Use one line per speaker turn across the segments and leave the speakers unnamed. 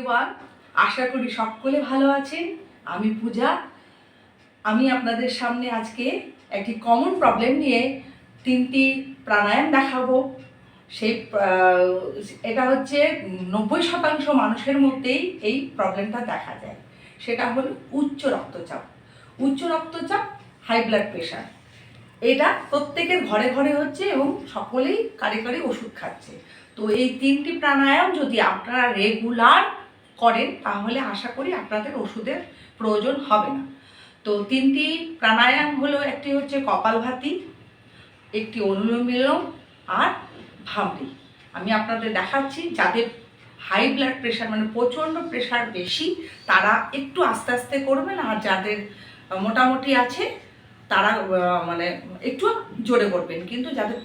Everyone, আশা করি সকলে ভালো আছেন। আমি পূজা। আমি আপনাদের সামনে আজকে একটি কমন প্রবলেম নিয়ে 3টি প্রাণায়াম দেখাবো। এটা হচ্ছে 90% মানুষের মধ্যেই এই প্রবলেমটা দেখা যায়। সেটা হলো উচ্চ রক্তচাপ। উচ্চ রক্তচাপ, হাই ব্লাড প্রেশার, এটা প্রত্যেকের ঘরে ঘরে হচ্ছে এবং সকলেই কারি কারি ওষুধ খাচ্ছে। তো এই 3টি প্রাণায়াম যদি আপনারা রেগুলার করেন তাহলে আশা করি আপনাদের ওষুধের প্রয়োজন হবে না। তো 3টি প্রাণায়াম হলো, একটি হচ্ছে কপালভাতি, একটি অনুলোম বিলোম আর ভামরি। আমি আপনাদের দেখাচ্ছি। যাদের হাই ব্লাড প্রেশার মানে প্রচণ্ড প্রেশার বেশি তারা একটু আস্তে আস্তে করবেন, আর যাদের মোটামুটি আছে তারা মানে একটু জোরে করবেন, কিন্তু যাদের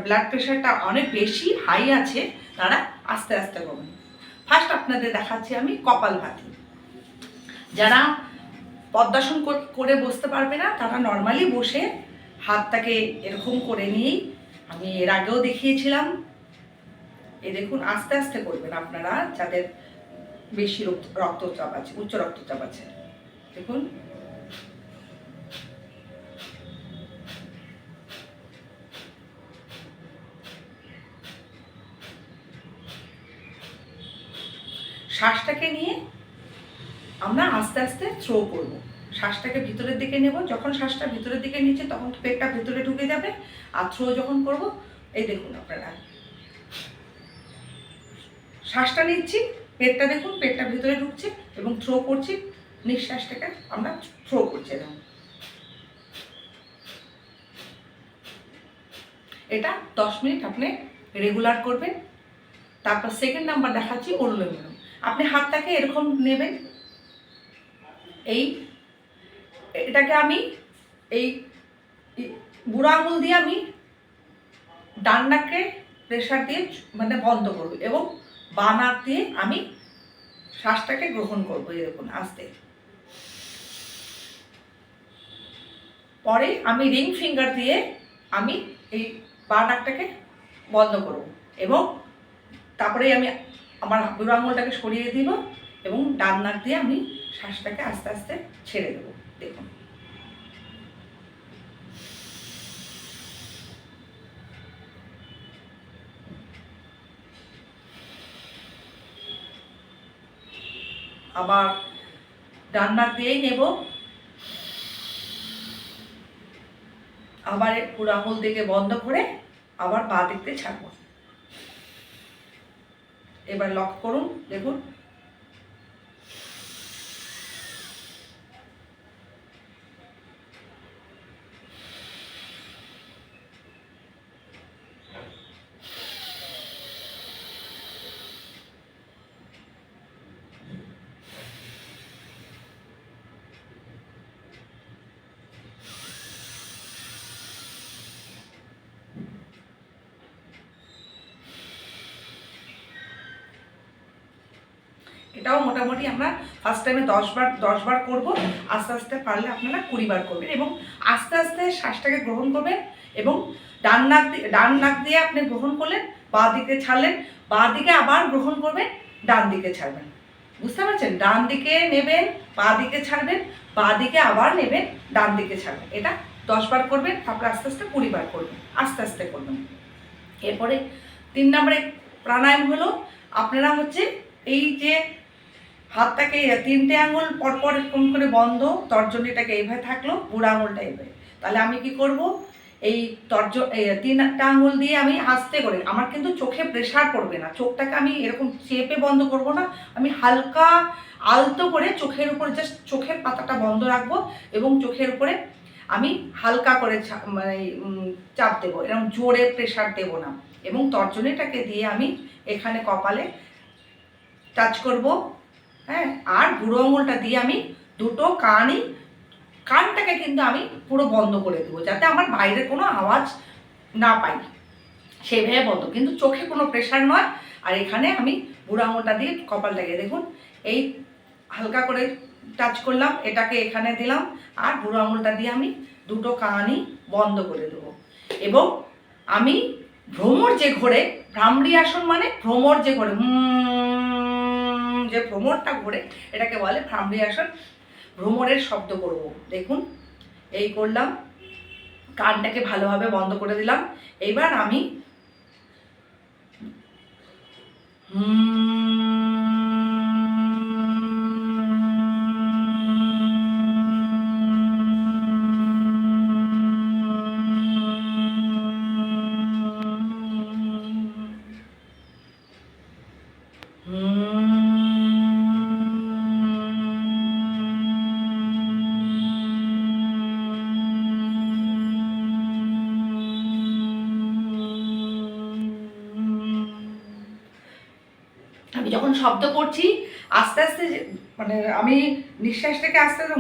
ব্লাড প্রেশারটা অনেক বেশি হাই আছে তারা আস্তে আস্তে করবেন। ফার্স্ট আপনাদের দেখাচ্ছি আমি কপালভাতি। যারা পদ্মাসন করে বসতে পারবে না তারা নর্মালি বসে হাতটাকে এরকম করে নিয়েই, আমি এর আগেও দেখিয়েছিলাম, এই দেখুন আস্তে আস্তে করবেন আপনারা যাদের বেশি রক্তচাপ আছে, উচ্চ রক্তচাপ আছে। দেখুন শ্বাসটাকে নিয়ে আমরা আস্তে আস্তে থ্রো করব। শ্বাসটাকে ভিতরের দিকে নেব, যখন শ্বাসটা ভিতরের দিকে নিচ্ছে তখন পেটটা ভিতরে ঢুকে যাবে। আর থ্রো যখন করব, এই দেখুন আপনারা শ্বাসটা নিচ্ছি, পেটটা দেখুন, পেটটা ভিতরে ঢুকছে এবং থ্রো করছি, নিঃশ্বাসটাকে আমরা থ্রো করছি। দেখুন এটা 10 মিনিট আপনি রেগুলার করবেন। তারপর সেকেন্ড নাম্বার দেখাচ্ছি অনুলোম বিলোম। আপনি হাতটাকে এরকম নেবেন, এটাকে আমি এই বুড়ো আঙুল দিয়ে আমি ডান নাকে প্রেশার দিয়ে মানে বন্ধ করব এবং বাঁ নাক দিয়ে আমি শ্বাসটাকে গ্রহণ করবো। এই দেখুন আস্তে। পরে আমি রিং ফিঙ্গার দিয়ে আমি এই বাঁ নাকটাকে বন্ধ করব এবং তারপরে আমি আমার বুড়ো আঙুলটাকে সরিয়ে দিব এবং ডান নাক দিয়ে আমি শ্বাসটাকে আস্তে আস্তে ছেড়ে দেবো। দেখুন আবার ডান নাক দিয়েই নেব, আবার বুড়ো আঙুল দিকে বন্ধ করে আবার বাঁ দিকতে ছাড়বো। এবার লক করুন, দেখুন এটাও মোটামুটি আমরা ফার্স্ট টাইমে 10 বার করবো। আস্তে আস্তে পারলে আপনারা 20 বার করবেন এবং আস্তে আস্তে শ্বাসটাকে গ্রহণ করবেন এবং ডান নাক দিয়ে আপনি গ্রহণ করলেন, বাঁ দিকে ছাড়লেন, বাঁ দিকে আবার গ্রহণ করবেন, ডান দিকে ছাড়বেন। বুঝতে পারছেন? ডান দিকে নেবেন, বাঁ দিকে ছাড়বেন, বাঁ দিকে আবার নেবেন, ডান দিকে ছাড়বেন। এটা 10 বার করবেন, তারপরে আস্তে আস্তে 20 বার করবেন, আস্তে আস্তে করবেন। এরপরে 3 নম্বরে প্রাণায়াম হলো, আপনারা হচ্ছে এই যে হাতটাকে 3টে আঙুল পরপর এরকম করে বন্ধ, তর্জনীটাকে এইভাবে থাকলো, বুড়ো আঙুলটা এইভাবে। তাহলে আমি কি করব, এই 3টা আঙুল দিয়ে আমি আস্তে করে, আমার কিন্তু চোখে প্রেশার পড়বে না, চোখটাকে আমি এরকম চেপে বন্ধ করব না, আমি হালকা আলতো করে চোখের উপর জাস্ট চোখের পাতাটা বন্ধ রাখবো এবং চোখের উপরে আমি হালকা করে মানে চাপ দেবো, এরকম জোরে প্রেশার দেবো না। এবং তর্জনীটাকে দিয়ে আমি এখানে কপালে টাচ করব, হ্যাঁ, আর বুড়ো আঙুলটা দিয়ে আমি দুটো কানটাকে কিন্তু আমি পুরো বন্ধ করে দেবো, যাতে আমার বাইরে কোনো আওয়াজ না পাই, সেভাবে বন্ধ, কিন্তু চোখে কোনো প্রেশার নয়। আর এখানে আমি বুড়ো আঙুলটা দিয়ে কপালটাকে দেখুন এই হালকা করে টাচ করলাম, এটাকে এখানে দিলাম, আর বুড়ো আঙুলটা দিয়ে আমি দুটো কানই বন্ধ করে দেবো। এবং আমি ভ্রমর যে ঘোরে, ভ্রামরী আসন মানে ভ্রমর যে ঘোরে যে ভ্রমরটা ঘোরে এটাকে বলে ভ্রামরী আসন। ভ্রমরের শব্দ করব, দেখুন এই করলাম, কানটাকে ভালোভাবে বন্ধ করে দিলাম। এইবার আমি আমি যখন শব্দ করছি আস্তে আস্তে মানে আমি নিঃশ্বাসটাকে আস্তে আস্তে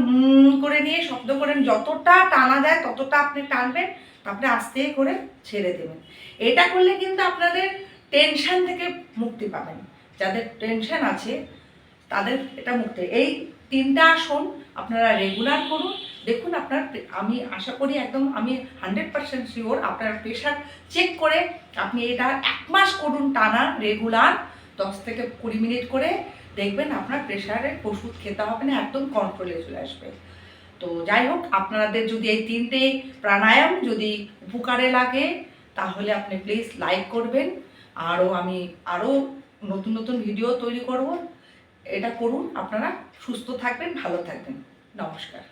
করে নিয়ে শব্দ করে যতটা টানা যায় ততটা আপনি টানবেন, তারপরে আস্তে করে ছেড়ে দেবেন। এটা করলে কিন্তু আপনাদের টেনশন থেকে মুক্তি পাবেন। যাদের টেনশন আছে তাদের এটা মুক্তি। এই 3টা আসন আপনারা রেগুলার করুন, দেখুন আপনার, আমি আশা করি একদম আমি 100% শিওর আপনার প্রেশার চেক করে আপনি এটা 1 মাস করুন টানা রেগুলার 10 থেকে 20 মিনিট করে, দেখবেন আপনার প্রেশারের ওষুধ খেতে হবে না, একদম কন্ট্রোলে চলে আসবে। তো যাই হোক, আপনাদের যদি এই 3টে প্রাণায়াম যদি উপকারে লাগে তাহলে আপনি প্লিজ লাইক করবেন। আমি আরও নতুন নতুন ভিডিও তৈরি করব, এটা করুন। আপনারা সুস্থ থাকবেন, ভালো থাকবেন। নমস্কার।